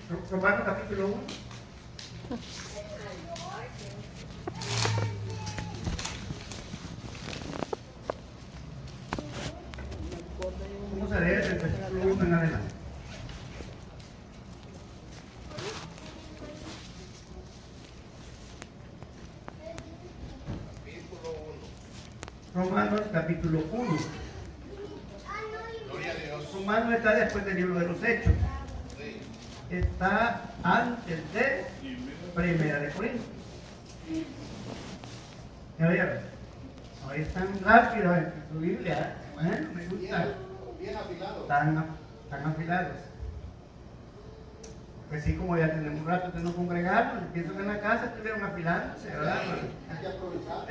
Romanos capítulo 1. Vamos a leer el versículo 1 en adelante. Romanos capítulo 1. Romanos está después del libro de los Hechos. Está antes de Primera de Corintios. ¿Ya vieron? Hoy están rápidos en su Biblia. Bueno, me gusta. Bien afilados. Tan afilados. Pues sí, como ya tenemos un rato de no congregarnos, pienso que en la casa estuvieron afilándose, ¿verdad? Hay que aprovechar.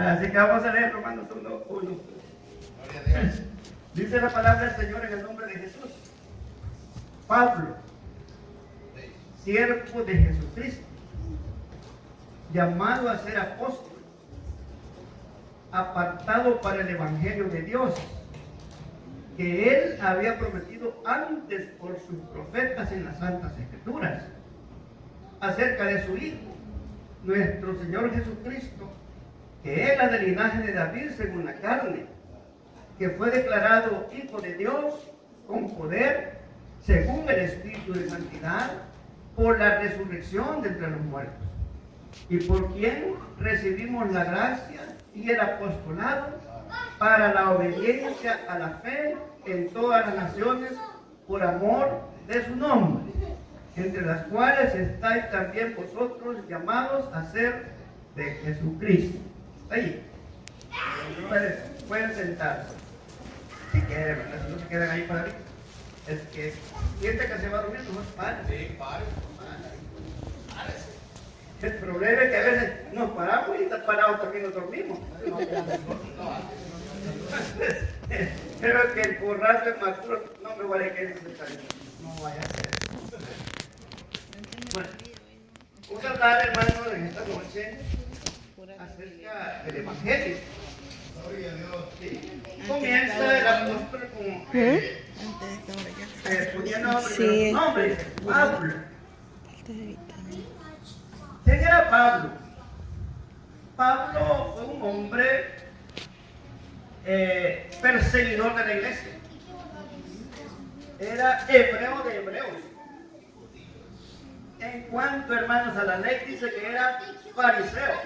Así que vamos a leer Romanos 1:1. Dice la palabra del Señor en el nombre de Jesús. Pablo, siervo de Jesucristo, llamado a ser apóstol, apartado para el Evangelio de Dios, que Él había prometido antes por sus profetas en las Santas Escrituras, acerca de su Hijo, nuestro Señor Jesucristo, que era del linaje de David según la carne, que fue declarado Hijo de Dios con poder, según el Espíritu de Santidad, por la resurrección de entre los muertos, y por quien recibimos la gracia y el apostolado para la obediencia a la fe en todas las naciones, por amor de su nombre, entre las cuales estáis también vosotros llamados a ser de Jesucristo. Ahí. Pueden sentarse. Si quieren, si no se quedan ahí para mí. Es que siente que se va a dormir, no es para. Sí, pare. El problema es que a veces nos paramos y está parados también nos dormimos. Pero que el borracho es maduro, no me vale que eso se no vaya a ser. Bueno, vamos a hablar, hermano, en esta noche acerca del Evangelio. Gloria a Dios. Sí. Comienza el apóstol con poniendo nombre, Pablo. ¿Quién era Pablo? Pablo fue un hombre perseguidor de la iglesia. Era hebreo de hebreos. En cuanto, hermanos, a la ley, dice que era fariseo.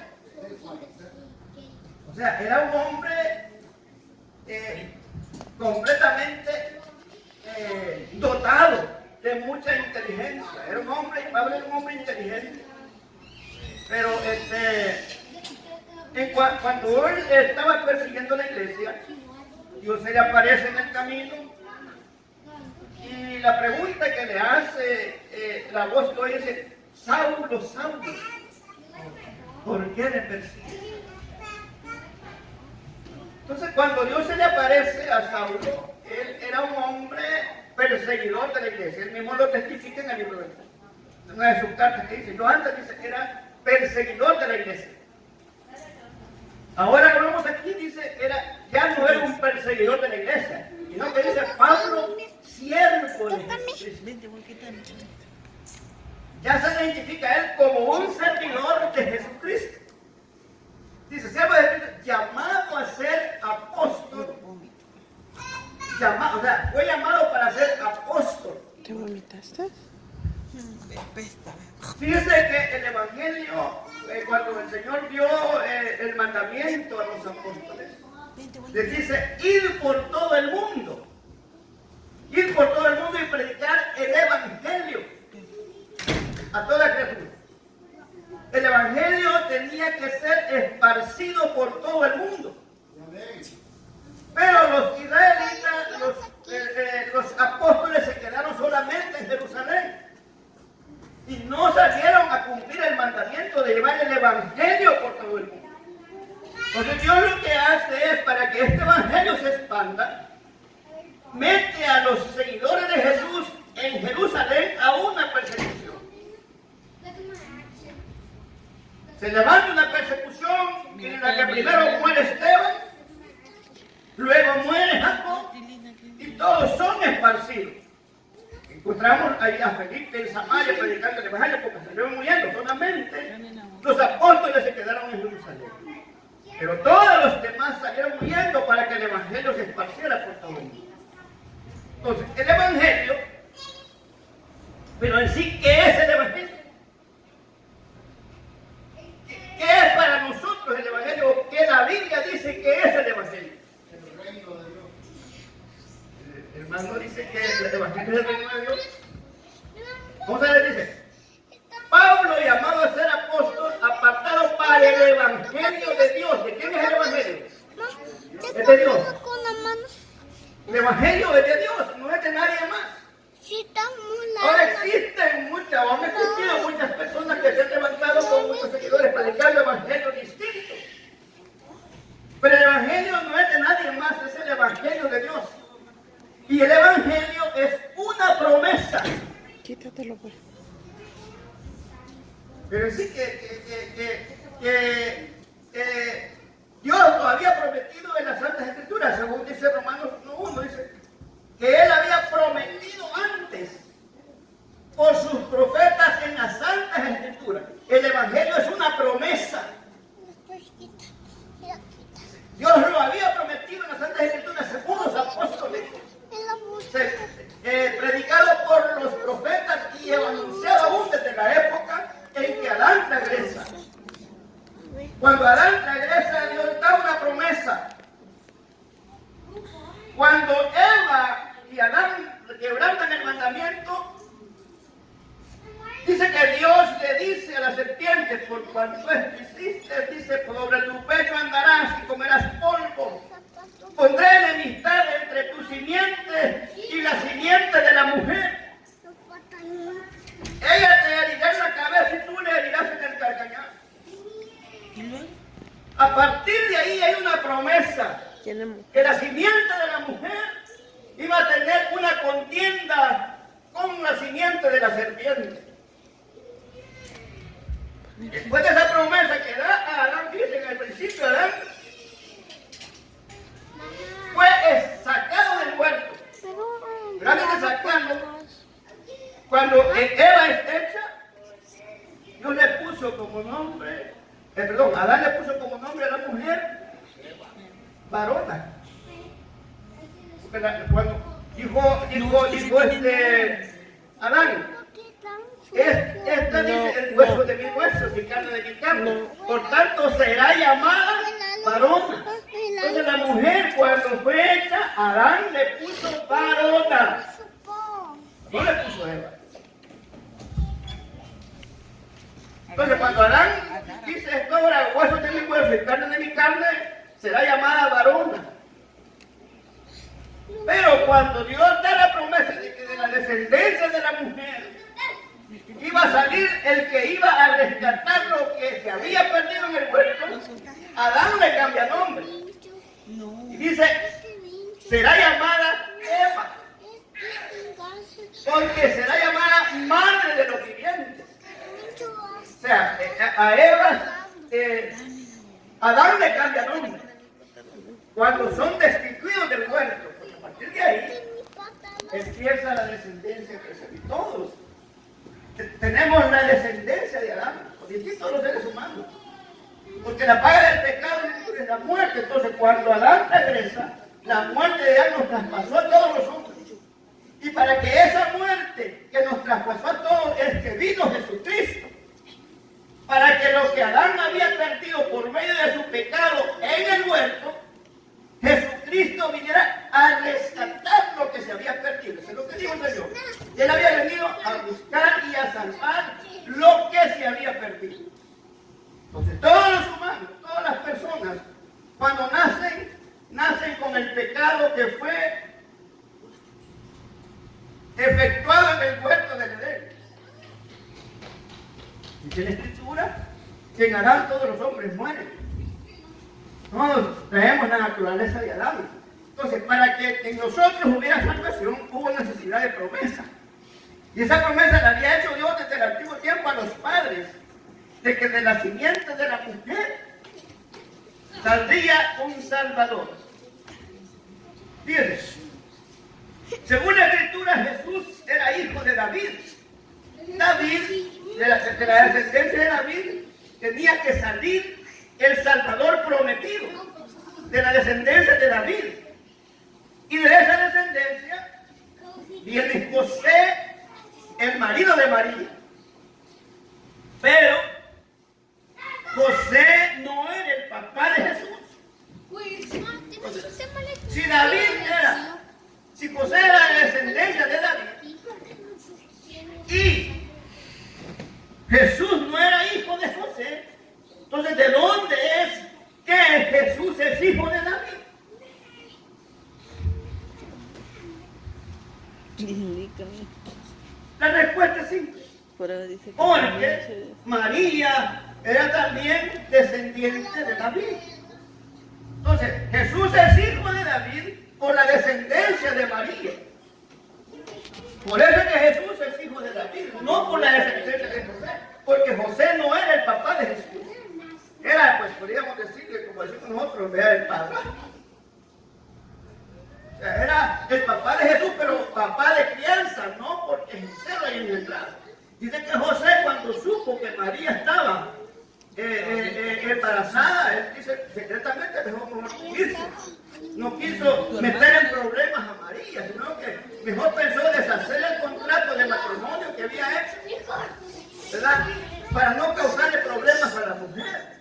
O sea, era un hombre completamente dotado de mucha inteligencia. Era un hombre, Pablo era un hombre inteligente. Pero cuando él estaba persiguiendo la iglesia, Dios se le aparece en el camino y la pregunta que le hace la voz que oye dice: Saulo, Saulo, ¿por qué me persigues? Entonces, cuando Dios se le aparece a Saulo, él era un hombre perseguidor de la iglesia. Él mismo lo testifica en el libro de una de sus cartas que dice. Yo antes dice que era perseguidor de la iglesia. Ahora lo vemos aquí, dice, ya no era un perseguidor de la iglesia, sino que dice Pablo, siervo de Jesucristo. Ya se identifica a él como un servidor de Jesucristo. Dice, siervo de Jesucristo, llamado a ser apóstol. O sea, fue llamado para ser apóstol. ¿Te vomitaste? Fíjese que el Evangelio, cuando el Señor dio el mandamiento a los apóstoles, les dice: ir por todo el mundo. Ir por todo el mundo y predicar el Evangelio a toda criatura. El Evangelio tenía que ser esparcido por todo el mundo. Pero los israelitas, los apóstoles se quedaron solamente en Jerusalén. Y no salieron a cumplir el mandamiento de llevar el Evangelio por todo el mundo. Entonces Dios lo que hace es, para que este Evangelio se expanda, mete a los seguidores de Jesús en Jerusalén a una persecución. Se levanta una persecución en la que primero muere Esteban, luego muere Jacob, y todos son esparcidos. encontramos ahí a Felipe en Samaria predicando el Evangelio porque salieron huyendo. Solamente los apóstoles se quedaron en Jerusalén. Pero todos los demás salieron huyendo para que el Evangelio se esparciera por todo el mundo. Entonces, el Evangelio, pero en sí, ¿qué es el Evangelio? ¿Qué es para nosotros el Evangelio? ¿Qué la Biblia dice que es el Evangelio? El reino de Dios. El hermano dice que el Evangelio es el reino de Dios. ¿Cómo se le dice? Pablo, llamado a ser apóstol, apartado para el Evangelio de Dios. ¿De quién es el Evangelio? Es de Dios. El Evangelio es de Dios, no es de nadie más. Ahora existen muchas, o han existido muchas personas que se han levantado con muchos seguidores predicando Evangelio distinto. Pero el Evangelio no es de nadie más, es el Evangelio de Dios. Y el Evangelio es una promesa. Quítatelo, pues. Pero sí que Dios lo había prometido en las Santas Escrituras, según dice Romanos 1:1, dice que Él había prometido antes por sus profetas en las Santas Escrituras. El Evangelio es una promesa. Dios lo había prometido en las Santas Escrituras según los apóstoles. Predicado por los profetas y anunciado aún desde la época en que Adán regresa. Cuando Adán regresa, Dios da una promesa. Cuando Eva y Adán quebrantan el mandamiento, dice que Dios le dice a la serpiente: por cuanto hiciste, dice, sobre tu pecho andarás y comerás polvo. Pondré enemistad entre tu simiente y la simiente de la mujer. Ella te herirá en la cabeza y tú le herirás en el calcañar. A partir de ahí hay una promesa que la simiente de la mujer iba a tener una contienda con la simiente de la serpiente. Después de esa promesa que da a Adán, dice en el principio Adán fue sacado del huerto. Pero antes de sacarlo, cuando Eva es hecha, Dios le puso como nombre, Adán le puso como nombre a la mujer varona. Cuando dijo Adán, esta dice el hueso de mis huesos y carne de mi carne, por tanto será llamada varona. Entonces la mujer, cuando fue hecha, Adán le puso varona, no le puso Eva. Entonces cuando Adán dice esto ahora, hueso de mi hueso y carne de mi carne, será llamada varona. Pero cuando Dios da la promesa de que de la descendencia de la mujer iba a salir el que iba a rescatar lo que se había perdido en el huerto, Adán le cambia nombre. Y dice, será llamada Eva, porque será llamada madre de los vivientes. O sea, a Eva, Adán le cambia nombre cuando son destituidos del huerto. Porque a partir de ahí empieza la descendencia que se ve. Todos tenemos la descendencia de Adán, todos los seres humanos. Porque la paga del pecado es la muerte. Entonces, cuando Adán regresa, la muerte de Adán nos traspasó a todos los hombres. Y para que esa muerte que nos traspasó a todos es que vino Jesucristo. Para que lo que Adán había perdido por medio de su pecado en el huerto, Jesucristo viniera a rescatar lo que se había perdido. Eso es lo que dijo el Señor. Él había venido a buscar y a salvar lo que se había perdido. Entonces todos los humanos, todas las personas, cuando nacen con el pecado que fue efectuado en el huerto del Edén. Dice la Escritura que en Adán todos los hombres mueren. Todos traemos la naturaleza de Adán. Entonces, para que en nosotros hubiera salvación, hubo necesidad de promesa. Y esa promesa la había hecho Dios desde el antiguo tiempo a los padres, de que de la simiente de la mujer saldría un Salvador. Fíjense, Según la Escritura, Jesús era hijo de David. David, de la descendencia de David, tenía que salir el Salvador prometido, de la descendencia de David. Y de esa descendencia viene José, el marido de María. Pero José no era el papá de Jesús. Si José era de descendencia de David y Jesús no era hijo de José, entonces ¿de dónde es que Jesús es hijo de David? La respuesta es simple. Porque María era también descendiente de David. Entonces, Jesús es hijo de David por la descendencia de María. Por eso es que Jesús es hijo de David, no por la descendencia de José. Porque José no era el papá de Jesús. Era, pues podríamos decirle, como decimos nosotros, era el padre. O sea, era el papá de Jesús, pero papá de crianza, no porque José lo haya engendrado. Dice que José, cuando supo que María estaba embarazada, él dice secretamente mejor irse. No quiso meter en problemas a María, sino que mejor pensó deshacer el contrato de matrimonio que había hecho, ¿verdad? Para no causarle problemas a la mujer.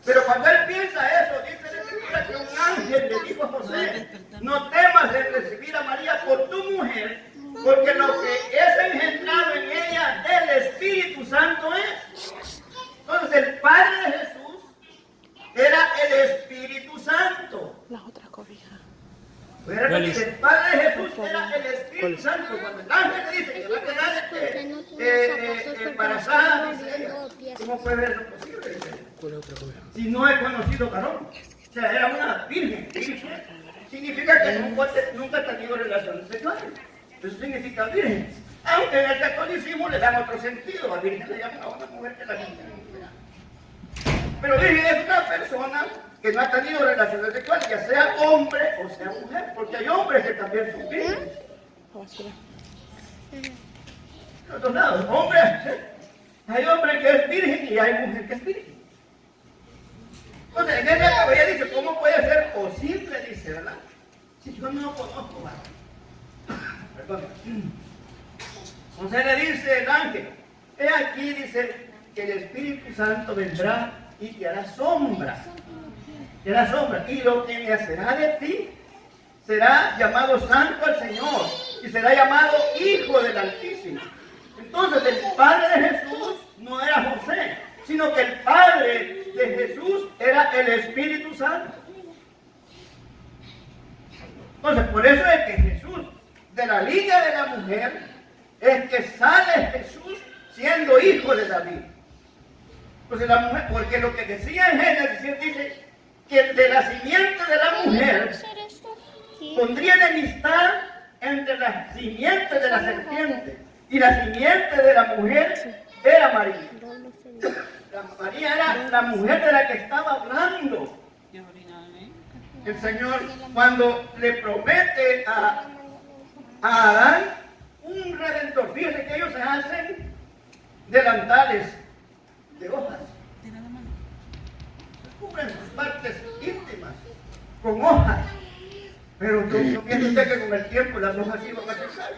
Pero cuando él piensa eso, dice la Escritura que un ángel le dijo a José: no temas de recibir a María por tu mujer, porque lo que es engendrado en ella del Espíritu Santo es. Entonces el Padre de Jesús era el Espíritu Santo. La otra cobija. El Padre de Jesús era el Espíritu Santo. Cuando el ángel le dice que va a quedar embarazada, dice, ¿cómo puede ser eso posible? Si no he conocido varón. O sea, era una virgen. Significa que nunca ha tenido relaciones sexuales. Eso significa virgen. Aunque en el catolicismo le dan otro sentido. A virgen le llaman a una mujer que la gente no. Pero virgen es una persona que no ha tenido relaciones sexuales, ya sea hombre o sea mujer, porque hay hombres que también son vírgenes. De otros lados, hombres, hay hombre que es virgen y hay mujer que es virgen. Entonces, en esa categoría dice, ¿cómo puede ser posible? Dice, ¿verdad? Si yo no conozco, ¿verdad? Perdón. Entonces le dice el ángel, he aquí, dice, que el Espíritu Santo vendrá y te hará sombra. Te hará sombra. Y lo que nacerá de ti será llamado Santo al Señor. Y será llamado Hijo del Altísimo. Entonces el Padre de Jesús no era José, sino que el Padre de Jesús era el Espíritu Santo. Entonces por eso es que Jesús, de la línea de la mujer, es que sale Jesús siendo hijo de David. Entonces la mujer, porque lo que decía en Génesis dice que de la simiente de la mujer pondría enemistad entre la simiente de la serpiente y la simiente de la mujer era María. María era la mujer de la que estaba hablando. El Señor cuando le promete a Adán un redentor. Fíjense que ellos se hacen delantales de hojas. Se cubren sus partes íntimas con hojas. Pero no piensa usted que con el tiempo las hojas iban a secar.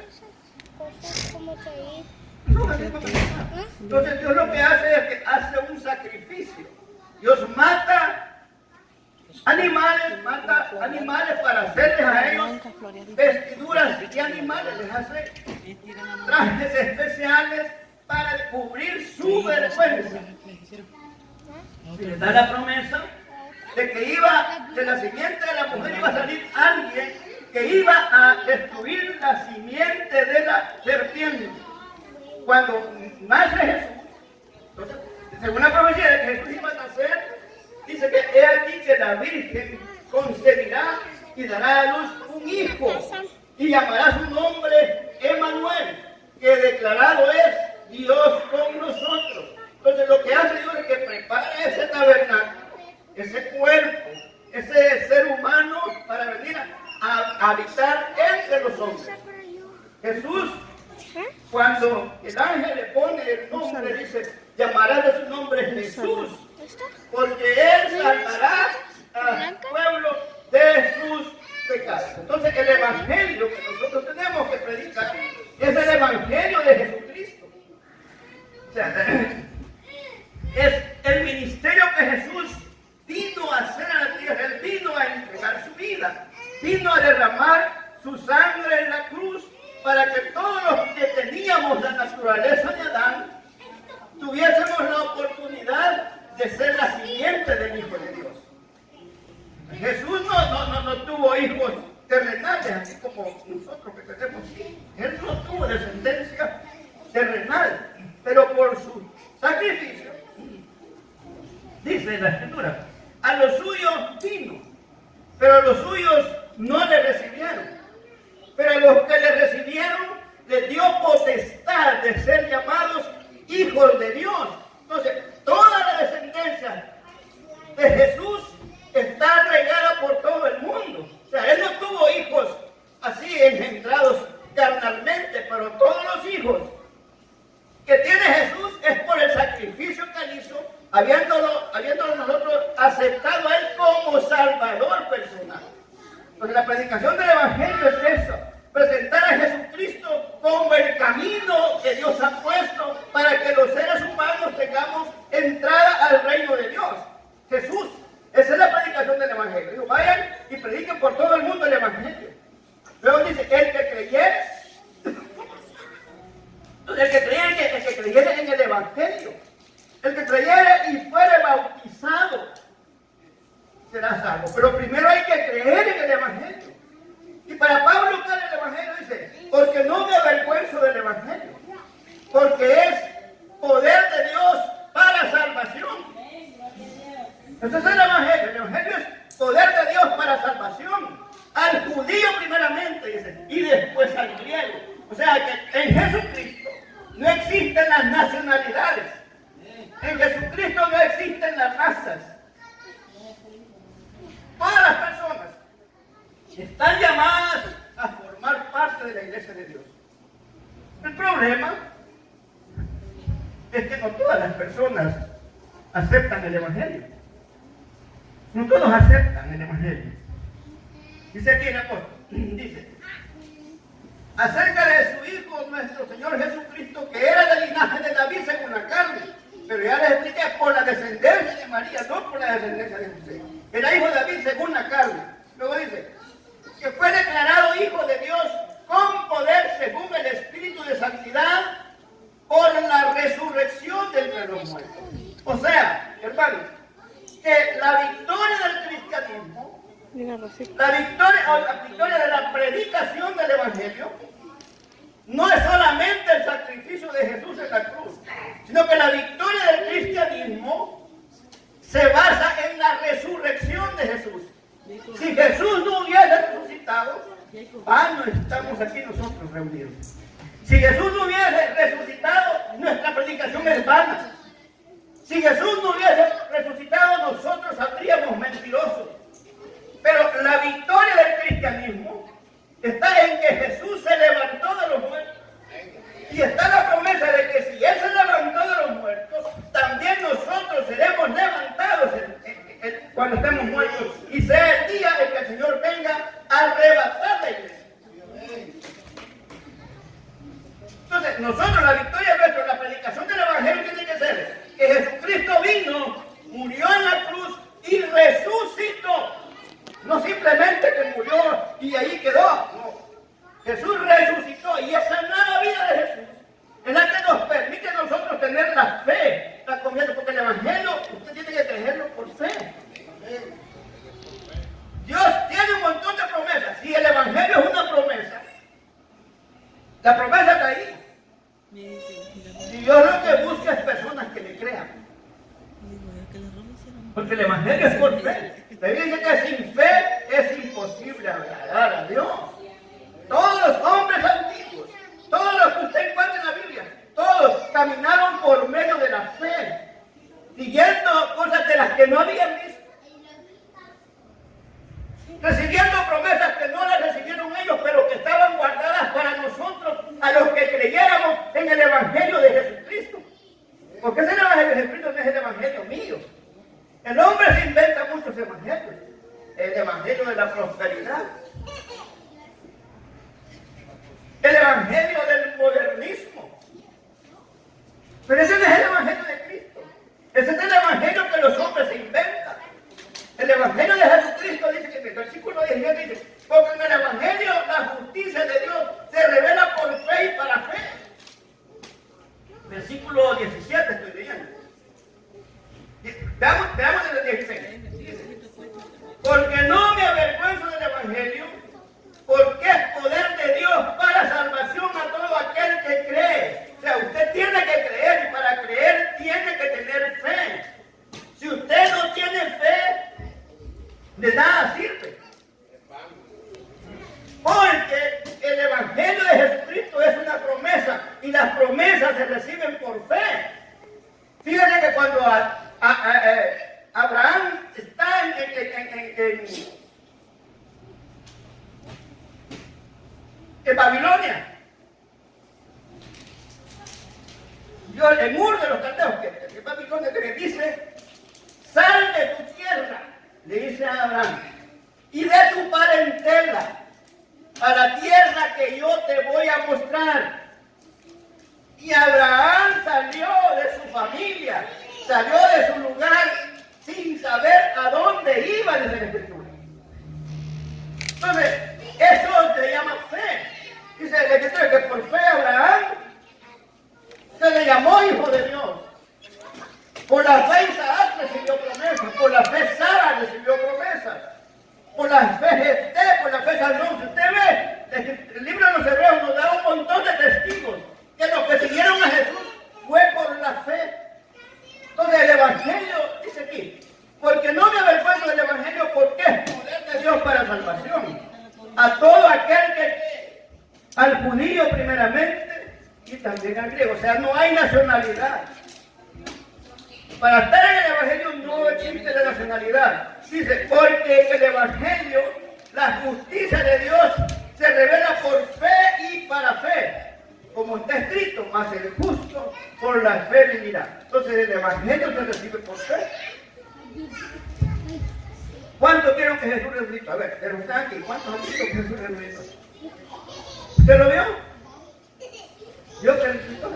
Entonces Dios lo que hace es que hace un sacrificio. Dios mata animales para hacerles a ellos vestiduras de animales, les hace trajes especiales para cubrir su vergüenza. Y les da la promesa de que iba, de la simiente de la mujer iba a salir alguien que iba a destruir la simiente de la serpiente. Cuando nace Jesús, entonces, según la profecía de que Jesús iba a nacer, dice que he aquí que la Virgen concebirá y dará a luz un hijo y llamará su nombre Emmanuel, que declarado es Dios con nosotros. Entonces lo que hace Dios es que prepara ese tabernáculo, ese cuerpo, ese ser humano para venir a habitar entre los hombres. Jesús, cuando el ángel le pone el nombre, dice, llamará de su nombre Jesús, porque Él salvará al pueblo de sus pecados. Entonces el evangelio que nosotros tenemos que predicar es el evangelio de Jesucristo. O sea, es el ministerio que Jesús vino a hacer a la tierra. Él vino a entregar su vida, vino a derramar su sangre en la cruz para que todos los que teníamos la naturaleza de Adán tuviésemos la oportunidad de ser la simiente del Hijo de Dios. Jesús no tuvo hijos terrenales, así como nosotros que tenemos hijos. Él no tuvo descendencia terrenal, pero por su sacrificio, dice la Escritura, a los suyos vino, pero los suyos no le recibieron. Pero a los que le recibieron, les dio potestad de ser llamados hijos de Dios. Entonces, toda la descendencia de Jesús está regada por todo el mundo. O sea, Él no tuvo hijos así engendrados carnalmente, pero todos los hijos que tiene Jesús es por el sacrificio que Él hizo, habiéndolo nosotros aceptado a Él como Salvador personal. Entonces la predicación del Evangelio es eso, presentar a Jesucristo como el camino que Dios ha puesto para que los seres humanos tengamos entrada al reino de Dios. Jesús, esa es la predicación del Evangelio. Digo, vayan y prediquen por todo el mundo el Evangelio. Luego dice, el que creyere en el Evangelio, el que creyere y fuere bautizado, será salvo. Pero primero hay que creer en el Evangelio. Y para Pablo, ¿qué es el Evangelio? Dice, porque no me avergüenzo del Evangelio, porque es poder de Dios para salvación. Entonces el Evangelio es poder de Dios para salvación. Al judío primeramente, dice, y después al griego. O sea que en Jesucristo no existen las nacionalidades. En Jesucristo no existen las razas. Todas las personas están llamadas a formar parte de la iglesia de Dios. El problema es que no todas las personas aceptan el Evangelio. No todos aceptan el Evangelio. Dice aquí el apóstol, dice, acerca de su Hijo, nuestro Señor Jesucristo, que era del linaje de David según la carne, pero ya les expliqué, por la descendencia de María, no por la descendencia de José. Era hijo de David según la carne. Luego dice, que fue declarado hijo de Dios con poder según el Espíritu de Santidad por la resurrección de entre los muertos. O sea, hermanos, que la victoria del cristianismo, la victoria de la predicación del Evangelio, no es solamente el sacrificio de Jesús en la cruz, sino que la victoria del cristianismo se basa en la resurrección de Jesús. Si Jesús no hubiese resucitado, no estamos aquí nosotros reunidos. Si Jesús no hubiese resucitado, nuestra predicación es vana. Si Jesús no hubiese resucitado, nosotros saldríamos mentirosos. Pero la victoria del cristianismo está en que Jesús se levantó de los muertos. Y está la promesa de que si Él se levantó de los muertos, también nosotros seremos levantados cuando estemos muertos. Y sea el día en que el Señor venga a arrebatar la iglesia. Entonces, nosotros, la victoria nuestra, la predicación del Evangelio tiene que ser que Jesucristo vino, murió en la cruz y resucitó. No simplemente que murió y ahí quedó. No. Jesús resucitó y esa nueva vida de Jesús es la que nos permite a nosotros tener la fe, la confianza, porque el Evangelio usted tiene que creerlo por fe. Dios tiene un montón de promesas. Si el Evangelio es una promesa, la promesa está ahí. Y Dios lo que busca es personas que le crean. Porque el Evangelio es por fe. La Biblia dice que sin fe es imposible agradar a Dios. Todos los hombres antiguos, todos los que usted encuentra en la Biblia, todos caminaron por medio de la fe, siguiendo cosas de las que no habían visto, recibiendo promesas que no las recibieron ellos, pero que estaban guardadas para nosotros la prosperidad. El evangelio del modernismo. Pero ese no es el evangelio de Cristo. Ese es el evangelio que los hombres se inventan. El evangelio de Jesucristo dice que en el versículo 19 dice, porque en el evangelio la justicia de Dios se revela por fe y para fe. Versículo 17 estoy leyendo. Veamos el 16. Porque no me avergüenzo del evangelio, porque es poder de Dios para salvación a todo aquel que cree. O sea, usted tiene que creer y para creer tiene que tener fe. Si usted no tiene fe, de nada sirve. Porque el evangelio de Jesucristo es una promesa y las promesas se reciben por fe. Fíjense que cuando Abraham está en Babilonia, en Ur de los Caldeos, que Babilonia, que le dice, sal de tu tierra, le dice a Abraham, y de tu parentela, a la tierra que yo te voy a mostrar. Y Abraham salió de su familia, salió de su lugar, sin saber a dónde iba, desde la Escritura. Entonces, eso se llama fe. Dice la Escritura que por fe Abraham se le llamó hijo de Dios. Por la fe Isaac recibió promesas, por la fe Sara recibió promesas, por la fe Jefté, por la fe Salomón. Si usted ve, el libro de los Hebreos nos da un montón de testigos que los que siguieron a Jesús fue por la fe. Entonces el evangelio dice aquí, porque no me avergüenzo del evangelio, porque es poder de Dios para salvación a todo aquel que cree, al judío primeramente y también al griego. O sea, no hay nacionalidad. Para estar en el evangelio no existe la nacionalidad. Dice, porque el evangelio, la justicia de Dios se revela por fe y para fe. Como está escrito, mas el justo por la fe vivirá. Entonces el evangelio se recibe por fe. ¿Cuántos vieron que Jesús resucitó? A ver, pero están aquí. ¿Cuántos han visto que Jesús resucitó? ¿Usted lo vio? ¿Vio que resucitó?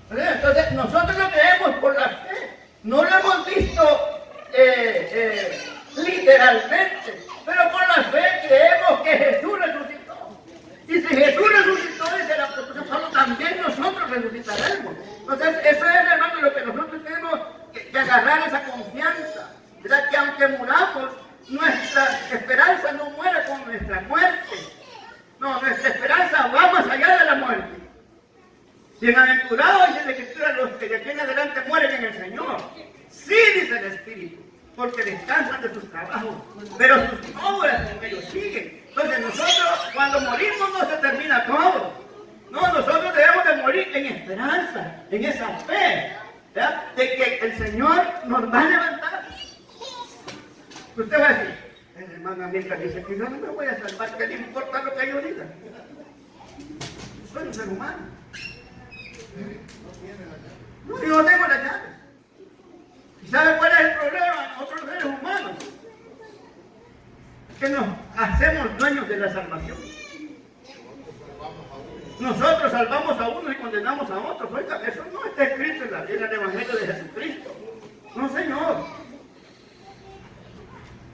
Entonces nosotros lo creemos por la fe. No lo hemos visto literalmente, pero por la fe creemos que Jesús resucitó. Y si Jesús resucitó, dice el apóstol Pablo, también nosotros resucitaremos. Entonces, eso es, hermano, lo que nosotros tenemos que agarrar esa confianza. ¿Verdad? Que aunque muramos, nuestra esperanza no muere con nuestra muerte. No, nuestra esperanza va más allá de la muerte. Bienaventurados, dice la Escritura, los que de aquí en adelante mueren en el Señor. Sí, dice el Espíritu, porque descansan de sus trabajos, pero sus obras con ellos siguen. Entonces nosotros cuando morimos no se termina todo. No, nosotros debemos de morir en esperanza, en esa fe, ¿verdad? De que el Señor nos va a levantar. Usted va a decir, el hermano América dice que yo no me voy a salvar, que no importa lo que yo diga. Soy un ser humano. No, yo no tengo la llave. ¿Y sabe cuál es el problema? Nosotros seres humanos, que nos hacemos dueños de la salvación. Nosotros salvamos a uno y condenamos a otro. Oiga, eso no está escrito en el Evangelio de Jesucristo. No, Señor.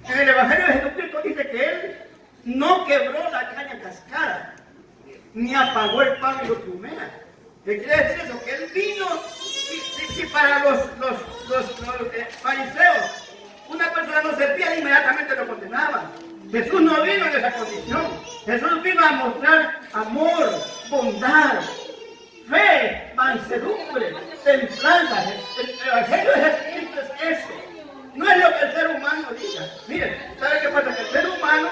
En el Evangelio de Jesucristo dice que Él no quebró la caña cascada, ni apagó el pan y lo humea. ¿Qué quiere decir eso? Que Él vino, y para los fariseos, una persona no servía, inmediatamente lo condenaban. Jesús no vino en esa condición. Jesús vino a mostrar amor, bondad, fe, mansedumbre, templanza. El Evangelio de Jesucristo es eso. No es lo que el ser humano diga. Miren, ¿sabe qué pasa? Que el ser humano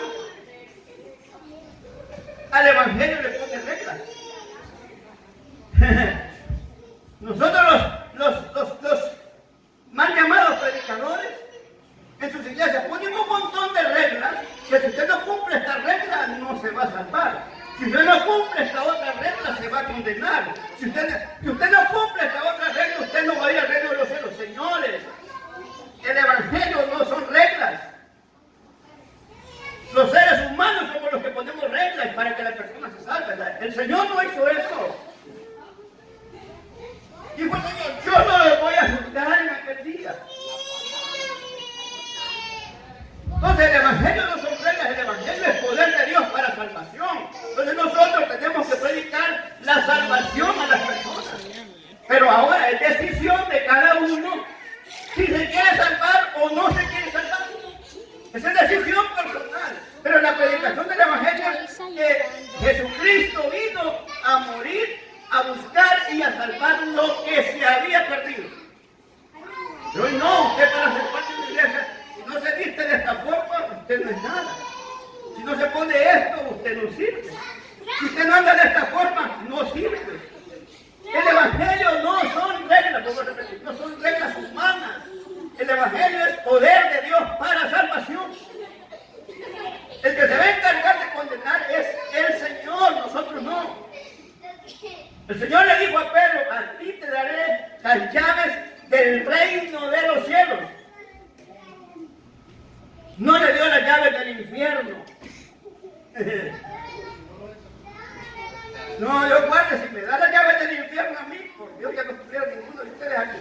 al Evangelio le pone reglas. Nosotros los mal llamados predicadores en sus iglesias ponen un montón de reglas que si usted no cumple esta regla no se va a salvar. Si usted no cumple esta otra regla se va a condenar. Si usted no cumple esta otra regla usted no va a ir al reino de los cielos. Señores, el Evangelio no son reglas. Los seres humanos somos los que ponemos reglas para que la persona se salve. El Señor no hizo eso. Dijo el Señor, yo no les voy a juzgar en aquel día. Entonces el Evangelio no son reglas, el Evangelio es poder de Dios para salvación. Entonces nosotros tenemos que predicar la salvación a las personas. Pero ahora es decisión de cada uno si se quiere salvar o no se quiere salvar. Esa es decisión personal. Pero la predicación del Evangelio es que Jesucristo vino a morir, a buscar y a salvar lo que se había perdido. Pero hoy no, usted para ser parte de la iglesia, si no se viste de esta forma, usted no es nada. Si no se pone esto, usted no sirve. Si usted no anda de esta forma, no sirve. El Evangelio no son reglas, como repetir, no son reglas humanas. El Evangelio es poder de Dios para salvación. El que se va a encargar de condenar es el Señor, nosotros no. El Señor le dijo a Pedro, a ti te daré las llaves del reino de los cielos. No le dio las llaves del infierno. No, yo guarde, si me da las llaves del infierno a mí, por Dios que no tuviera ninguno de ustedes aquí.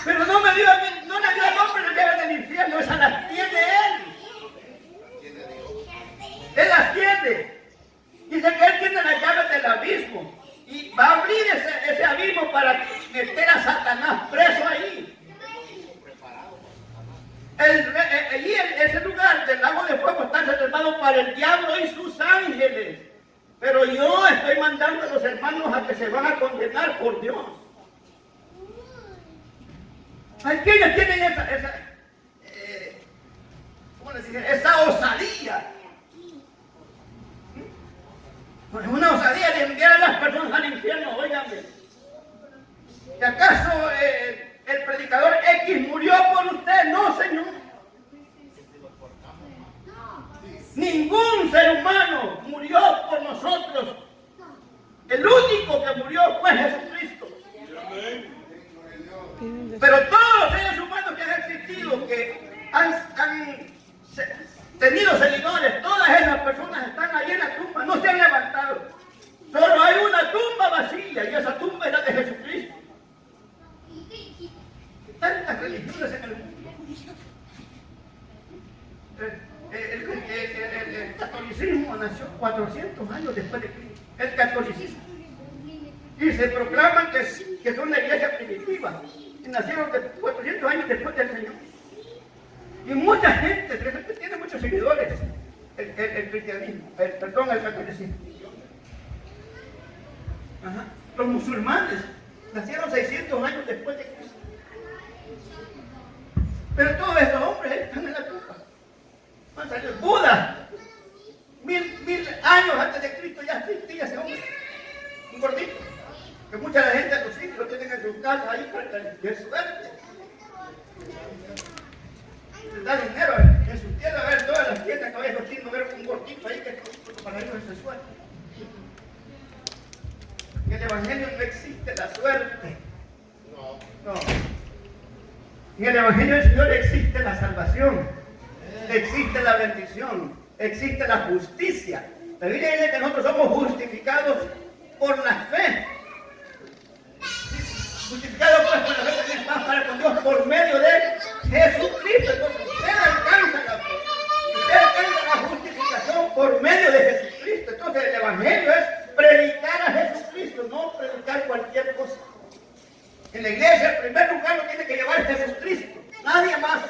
Pero no me dio a mí, no le dio al hombre las llaves del infierno, esas las tiene él. Él las tiene. Dice que él tiene las llaves del abismo. Y va a abrir ese abismo para meter a Satanás preso ahí. Allí en ese lugar del lago de fuego está reservado para el diablo y sus ángeles. Pero yo estoy mandando a los hermanos a que se van a condenar por Dios. Hay quienes tienen esa osadía. Es una osadía de enviar a las personas al infierno, óigame. ¿Y acaso el predicador X murió por usted? No, Señor. Ningún ser humano murió por nosotros. El único que murió fue Jesucristo. Pero todos los seres humanos que han existido, que han tenido seguidores, todas esas personas están ahí en la tumba, no se han levantado. Solo hay una tumba vacía y esa tumba es la de Jesucristo. Tantas religiones en el mundo. El catolicismo nació 400 años después de Cristo. El catolicismo. Y se proclaman que son la iglesia primitiva. Y nacieron 400 años después del Señor. Y mucha gente, tiene muchos seguidores, el cristianismo, el catolicismo. Ajá. Los musulmanes nacieron 600 años después de Cristo. Pero todos esos hombres están en la tumba. Van a salir Buda. Mil años antes de Cristo ya existía ese hombre. Un gordito. Que mucha gente de los sitios lo tienen en sus casas ahí para que suerte. Les da dinero en sus tiendas, a ver todas las tiendas que vayan los chinos, ver un gordito ahí que para ellos es suerte. En el Evangelio no existe la suerte. No. En el Evangelio del Señor existe la salvación, existe la bendición, existe la justicia. La Biblia dice que nosotros somos justificados por la fe. Justificados pues por la fe, tenemos paz para con Dios por medio de Jesucristo. Entonces usted alcanza la fe, usted alcanza la justificación por medio de Jesucristo. Entonces el Evangelio es predicar a Jesucristo, no predicar cualquier cosa. En la iglesia, en primer lugar, lo tiene que llevar Jesucristo, nadie más.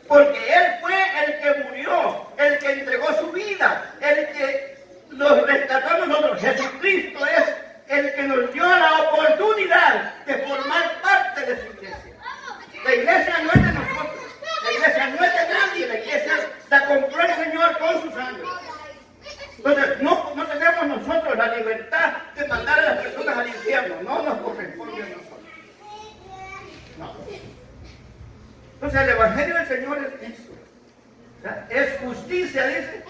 Porque Él fue el que murió, el que entregó su vida, el que nos rescató a nosotros. Jesucristo es el que nos dio la oportunidad de formar parte de su iglesia. La iglesia no es de nosotros, la iglesia no es de nadie, la iglesia la compró el Señor con su sangre. Entonces, no tenemos nosotros la libertad de mandar a las personas al infierno, no nos corresponde a nosotros. No. Entonces el Evangelio del Señor es eso. Es justicia, dice,